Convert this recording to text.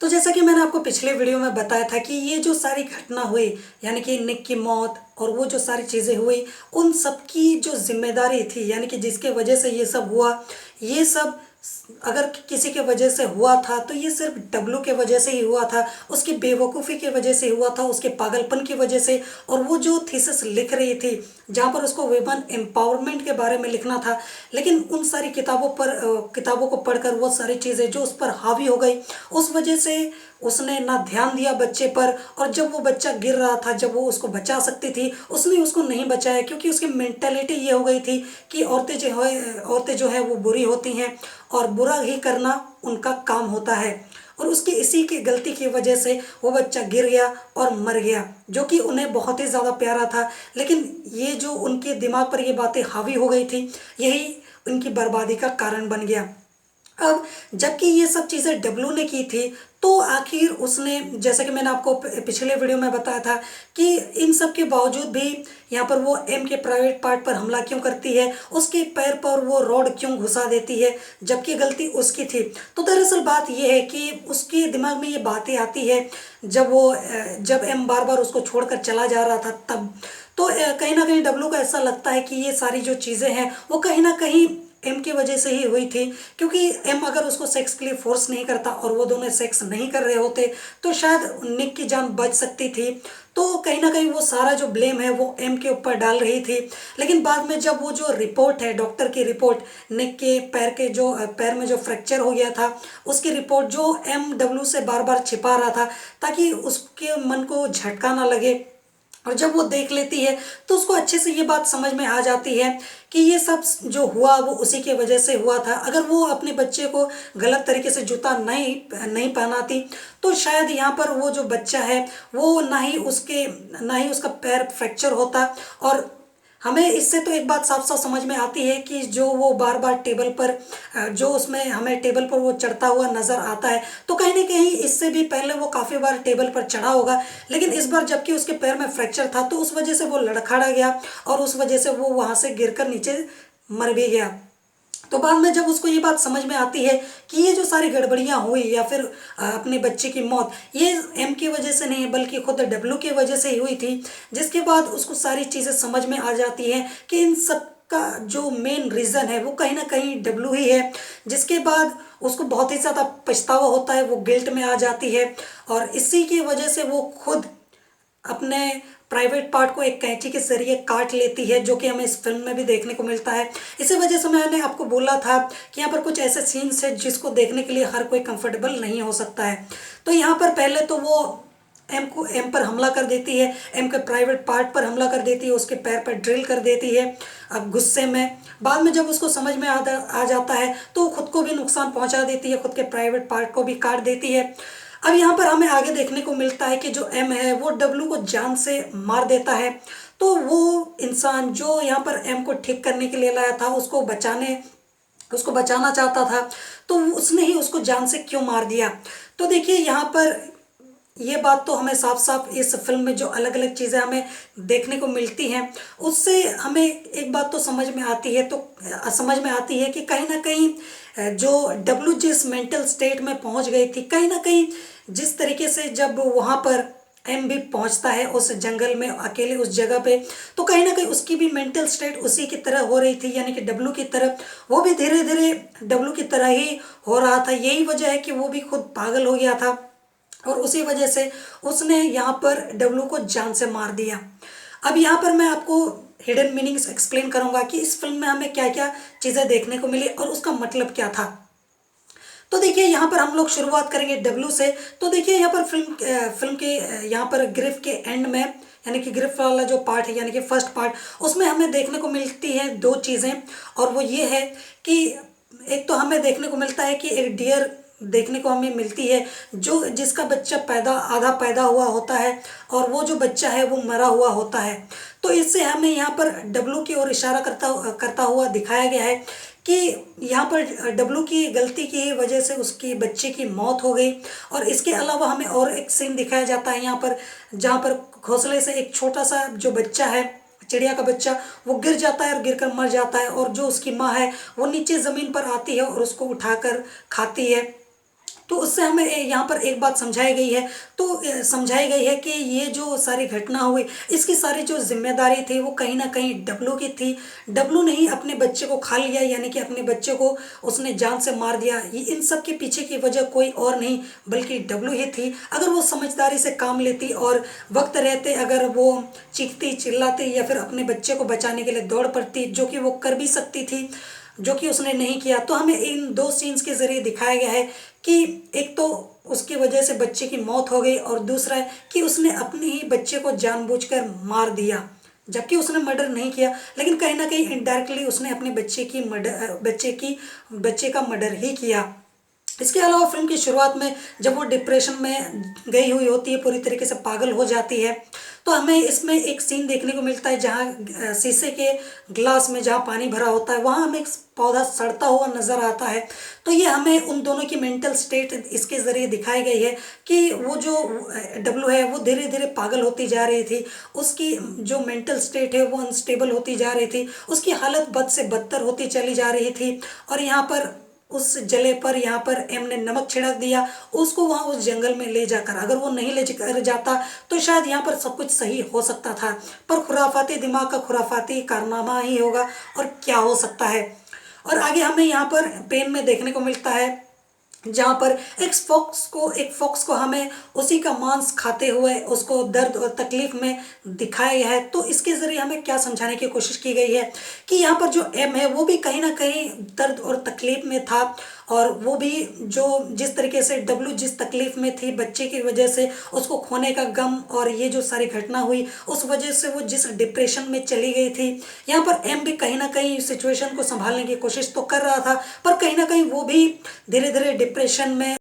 तो जैसा कि मैंने आपको पिछले वीडियो में बताया था कि ये जो सारी घटना हुई, यानी कि निक की मौत और वो जो सारी चीज़ें हुई, उन सब की जो जिम्मेदारी थी, यानी कि जिसके वजह से ये सब हुआ, ये सब अगर किसी के वजह से हुआ था तो ये सिर्फ डब्लू के वजह से ही हुआ था, उसकी बेवकूफ़ी की वजह से हुआ था, उसके पागलपन की वजह से। और वो जो थीसिस लिख रही थी, जहाँ पर उसको वुमेन एम्पावरमेंट के बारे में लिखना था, लेकिन उन सारी किताबों को पढ़कर वो सारी चीज़ें जो उस पर हावी हो गई, उस वजह से उसने ना ध्यान दिया बच्चे पर। और जब वो बच्चा गिर रहा था, जब वो उसको बचा सकती थी, उसने उसको नहीं बचाया, क्योंकि उसकी मेंटेलिटी ये हो गई थी कि औरतें जो है वो बुरी होती हैं और बुरा ही करना उनका काम होता है। और उसकी इसी की गलती की वजह से वो बच्चा गिर गया और मर गया, जो कि उन्हें बहुत ही ज़्यादा प्यारा था। लेकिन ये जो उनके दिमाग पर ये बातें हावी हो गई थी, यही उनकी बर्बादी का कारण बन गया। अब जबकि ये सब चीज़ें डब्लू ने की थी, तो आखिर उसने, जैसा कि मैंने आपको पिछले वीडियो में बताया था, कि इन सब के बावजूद भी यहाँ पर वो एम के प्राइवेट पार्ट पर हमला क्यों करती है, उसके पैर पर वो रॉड क्यों घुसा देती है, जबकि गलती उसकी थी। तो दरअसल बात ये है कि उसके दिमाग में ये बातें आती है जब एम बार बार उसको छोड़कर चला जा रहा था तब। तो कहीं ना कहीं डब्लू को ऐसा लगता है कि ये सारी जो चीज़ें हैं वो कहीं ना कहीं एम की वजह से ही हुई थी, क्योंकि एम अगर उसको सेक्स के लिए फोर्स नहीं करता और वो दोनों सेक्स नहीं कर रहे होते तो शायद निक की जान बच सकती थी। तो कहीं ना कहीं वो सारा जो ब्लेम है वो एम के ऊपर डाल रही थी। लेकिन बाद में जब वो जो रिपोर्ट है, डॉक्टर की रिपोर्ट, निक के पैर में जो फ्रैक्चर हो गया था, उसकी रिपोर्ट जो एम डब्ल्यू से बार बार छिपा रहा था ताकि उसके मन को झटका ना लगे, और जब वो देख लेती है तो उसको अच्छे से ये बात समझ में आ जाती है कि ये सब जो हुआ वो उसी के वजह से हुआ था। अगर वो अपने बच्चे को गलत तरीके से जूता नहीं नहीं पहनाती तो शायद यहाँ पर वो जो बच्चा है वो ना ही उसका पैर फ्रैक्चर होता। और हमें इससे तो एक बात साफ साफ समझ में आती है कि जो वो बार बार टेबल पर जो उसमें हमें टेबल पर वो चढ़ता हुआ नज़र आता है, तो कहीं ना कहीं इससे भी पहले वो काफ़ी बार टेबल पर चढ़ा होगा। लेकिन इस बार जबकि उसके पैर में फ्रैक्चर था तो उस वजह से वो लड़खड़ा गया और उस वजह से वो वहाँ से गिरकर नीचे मर भी गया। तो बाद में जब उसको ये बात समझ में आती है कि ये जो सारी गड़बड़ियाँ हुई या फिर अपने बच्चे की मौत, ये एम की वजह से नहीं बल्कि खुद डब्लू की वजह से ही हुई थी, जिसके बाद उसको सारी चीज़ें समझ में आ जाती हैं कि इन सब का जो मेन रीज़न है वो कहीं ना कहीं डब्लू ही है। जिसके बाद उसको बहुत ही ज़्यादा पछतावा होता है, वो गिल्ट में आ जाती है और इसी की वजह से वो खुद अपने प्राइवेट पार्ट को एक कैंची के जरिए काट लेती है, जो कि हमें इस फिल्म में भी देखने को मिलता है। इसी वजह से मैंने आपको बोला था कि यहाँ पर कुछ ऐसे सीन्स हैं जिसको देखने के लिए हर कोई कंफर्टेबल नहीं हो सकता है। तो यहाँ पर पहले तो वो एम पर हमला कर देती है, एम के प्राइवेट पार्ट पर हमला कर देती है, उसके पैर पर ड्रिल कर देती है अब गुस्से में। बाद में जब उसको समझ में आ जाता है तो वो खुद को भी नुकसान पहुंचा देती है, खुद के प्राइवेट पार्ट को भी काट देती है। अब यहाँ पर हमें आगे देखने को मिलता है कि जो एम है वो डब्लू को जान से मार देता है। तो वो इंसान जो यहाँ पर एम को ठीक करने के लिए लाया था, उसको बचाना चाहता था, तो उसने ही उसको जान से क्यों मार दिया। तो देखिए यहाँ पर ये बात तो हमें साफ साफ इस फिल्म में जो अलग अलग चीज़ें हमें देखने को मिलती हैं उससे हमें एक बात तो समझ में आती है कि कहीं ना कहीं जो डब्लू जिस मेंटल स्टेट में पहुंच गई थी, कहीं ना कहीं जिस तरीके से जब वहाँ पर एम भी पहुंचता है उस जंगल में अकेले उस जगह पे, तो कहीं ना कहीं उसकी भी मेंटल स्टेट उसी की तरह हो रही थी, यानी कि डब्लू की तरह। वो भी धीरे धीरे डब्लू की तरह ही हो रहा था। यही वजह है कि वो भी खुद पागल हो गया था और उसी वजह से उसने यहाँ पर डब्लू को जान से मार दिया। अब यहाँ पर मैं आपको हिडन मीनिंग्स एक्सप्लेन करूँगा कि इस फिल्म में हमें क्या क्या चीज़ें देखने को मिली और उसका मतलब क्या था। तो देखिए यहाँ पर हम लोग शुरुआत करेंगे डब्लू से। तो देखिए यहाँ पर फिल्म के यहाँ पर ग्रिफ के एंड में, यानी कि ग्रिफ वाला जो पार्ट है यानी कि फर्स्ट पार्ट, उसमें हमें देखने को मिलती है दो चीज़ें। और वो ये है कि एक तो हमें देखने को मिलता है कि एक डियर देखने को हमें मिलती है जो जिसका बच्चा आधा पैदा हुआ होता है और वो जो बच्चा है वो मरा हुआ होता है। तो इससे हमें यहाँ पर डब्लू की ओर इशारा करता हुआ दिखाया गया है कि यहाँ पर डब्लू की गलती की वजह से उसकी बच्चे की मौत हो गई। और इसके अलावा हमें और एक सीन दिखाया जाता है यहाँ पर, जहाँ पर घोंसले से एक छोटा सा जो बच्चा है, चिड़िया का बच्चा, वो गिर जाता है और गिरकर मर जाता है। और जो उसकी माँ है वो नीचे ज़मीन पर आती है और उसको उठाकर खाती है। तो उससे हमें यहाँ पर एक बात समझाई गई है। तो समझाई गई है कि ये जो सारी घटना हुई, इसकी सारी जो जिम्मेदारी थी वो कहीं ना कहीं डब्लू की थी। डब्लू ने ही अपने बच्चे को खा लिया, यानी कि अपने बच्चे को उसने जान से मार दिया। ये इन सब के पीछे की वजह कोई और नहीं बल्कि डब्लू ही थी। अगर वो समझदारी से काम लेती और वक्त रहते अगर वो चीखती चिल्लाती या फिर अपने बच्चे को बचाने के लिए दौड़ पड़ती, जो कि वो कर भी सकती थी, जो कि उसने नहीं किया। तो हमें इन दो सीन्स के ज़रिए दिखाया गया है कि एक तो उसकी वजह से बच्चे की मौत हो गई, और दूसरा है कि उसने अपने ही बच्चे को जानबूझकर मार दिया, जबकि उसने मर्डर नहीं किया, लेकिन कहीं ना कहीं इनडायरेक्टली उसने अपने बच्चे का मर्डर ही किया। इसके अलावा फिल्म की शुरुआत में जब वो डिप्रेशन में गई हुई होती है, पूरी तरीके से पागल हो जाती है, तो हमें इसमें एक सीन देखने को मिलता है जहाँ शीशे के ग्लास में जहाँ पानी भरा होता है, वहाँ हमें एक पौधा सड़ता हुआ नज़र आता है। तो ये हमें उन दोनों की मेंटल स्टेट इसके ज़रिए दिखाई गई है कि वो जो डब्लू है वो धीरे धीरे पागल होती जा रही थी, उसकी जो मेंटल स्टेट है वो अनस्टेबल होती जा रही थी, उसकी हालत बद से बदतर होती चली जा रही थी। और यहाँ पर उस जले पर यहाँ पर एम ने नमक छिड़क दिया, उसको वहाँ उस जंगल में ले जाकर, अगर वो नहीं ले कर जाता तो शायद यहाँ पर सब कुछ सही हो सकता था। पर खुराफाती दिमाग का खुराफाती कारनामा ही होगा, और क्या हो सकता है। और आगे हमें यहाँ पर पेन में देखने को मिलता है जहाँ पर एक फॉक्स को हमें उसी का मांस खाते हुए उसको दर्द और तकलीफ में दिखाया गया है। तो इसके ज़रिए हमें क्या समझाने की कोशिश की गई है कि यहाँ पर जो एम है वो भी कहीं ना कहीं दर्द और तकलीफ में था, और वो भी जो जिस तरीके से डब्लू जिस तकलीफ में थी बच्चे की वजह से, उसको खोने का गम और ये जो सारी घटना हुई उस वजह से वो जिस डिप्रेशन में चली गई थी, यहाँ पर एम भी कहीं ना कहीं सिचुएशन को संभालने की कोशिश तो कर रहा था, पर कहीं ना कहीं वो भी धीरे धीरे डिप्रेशन में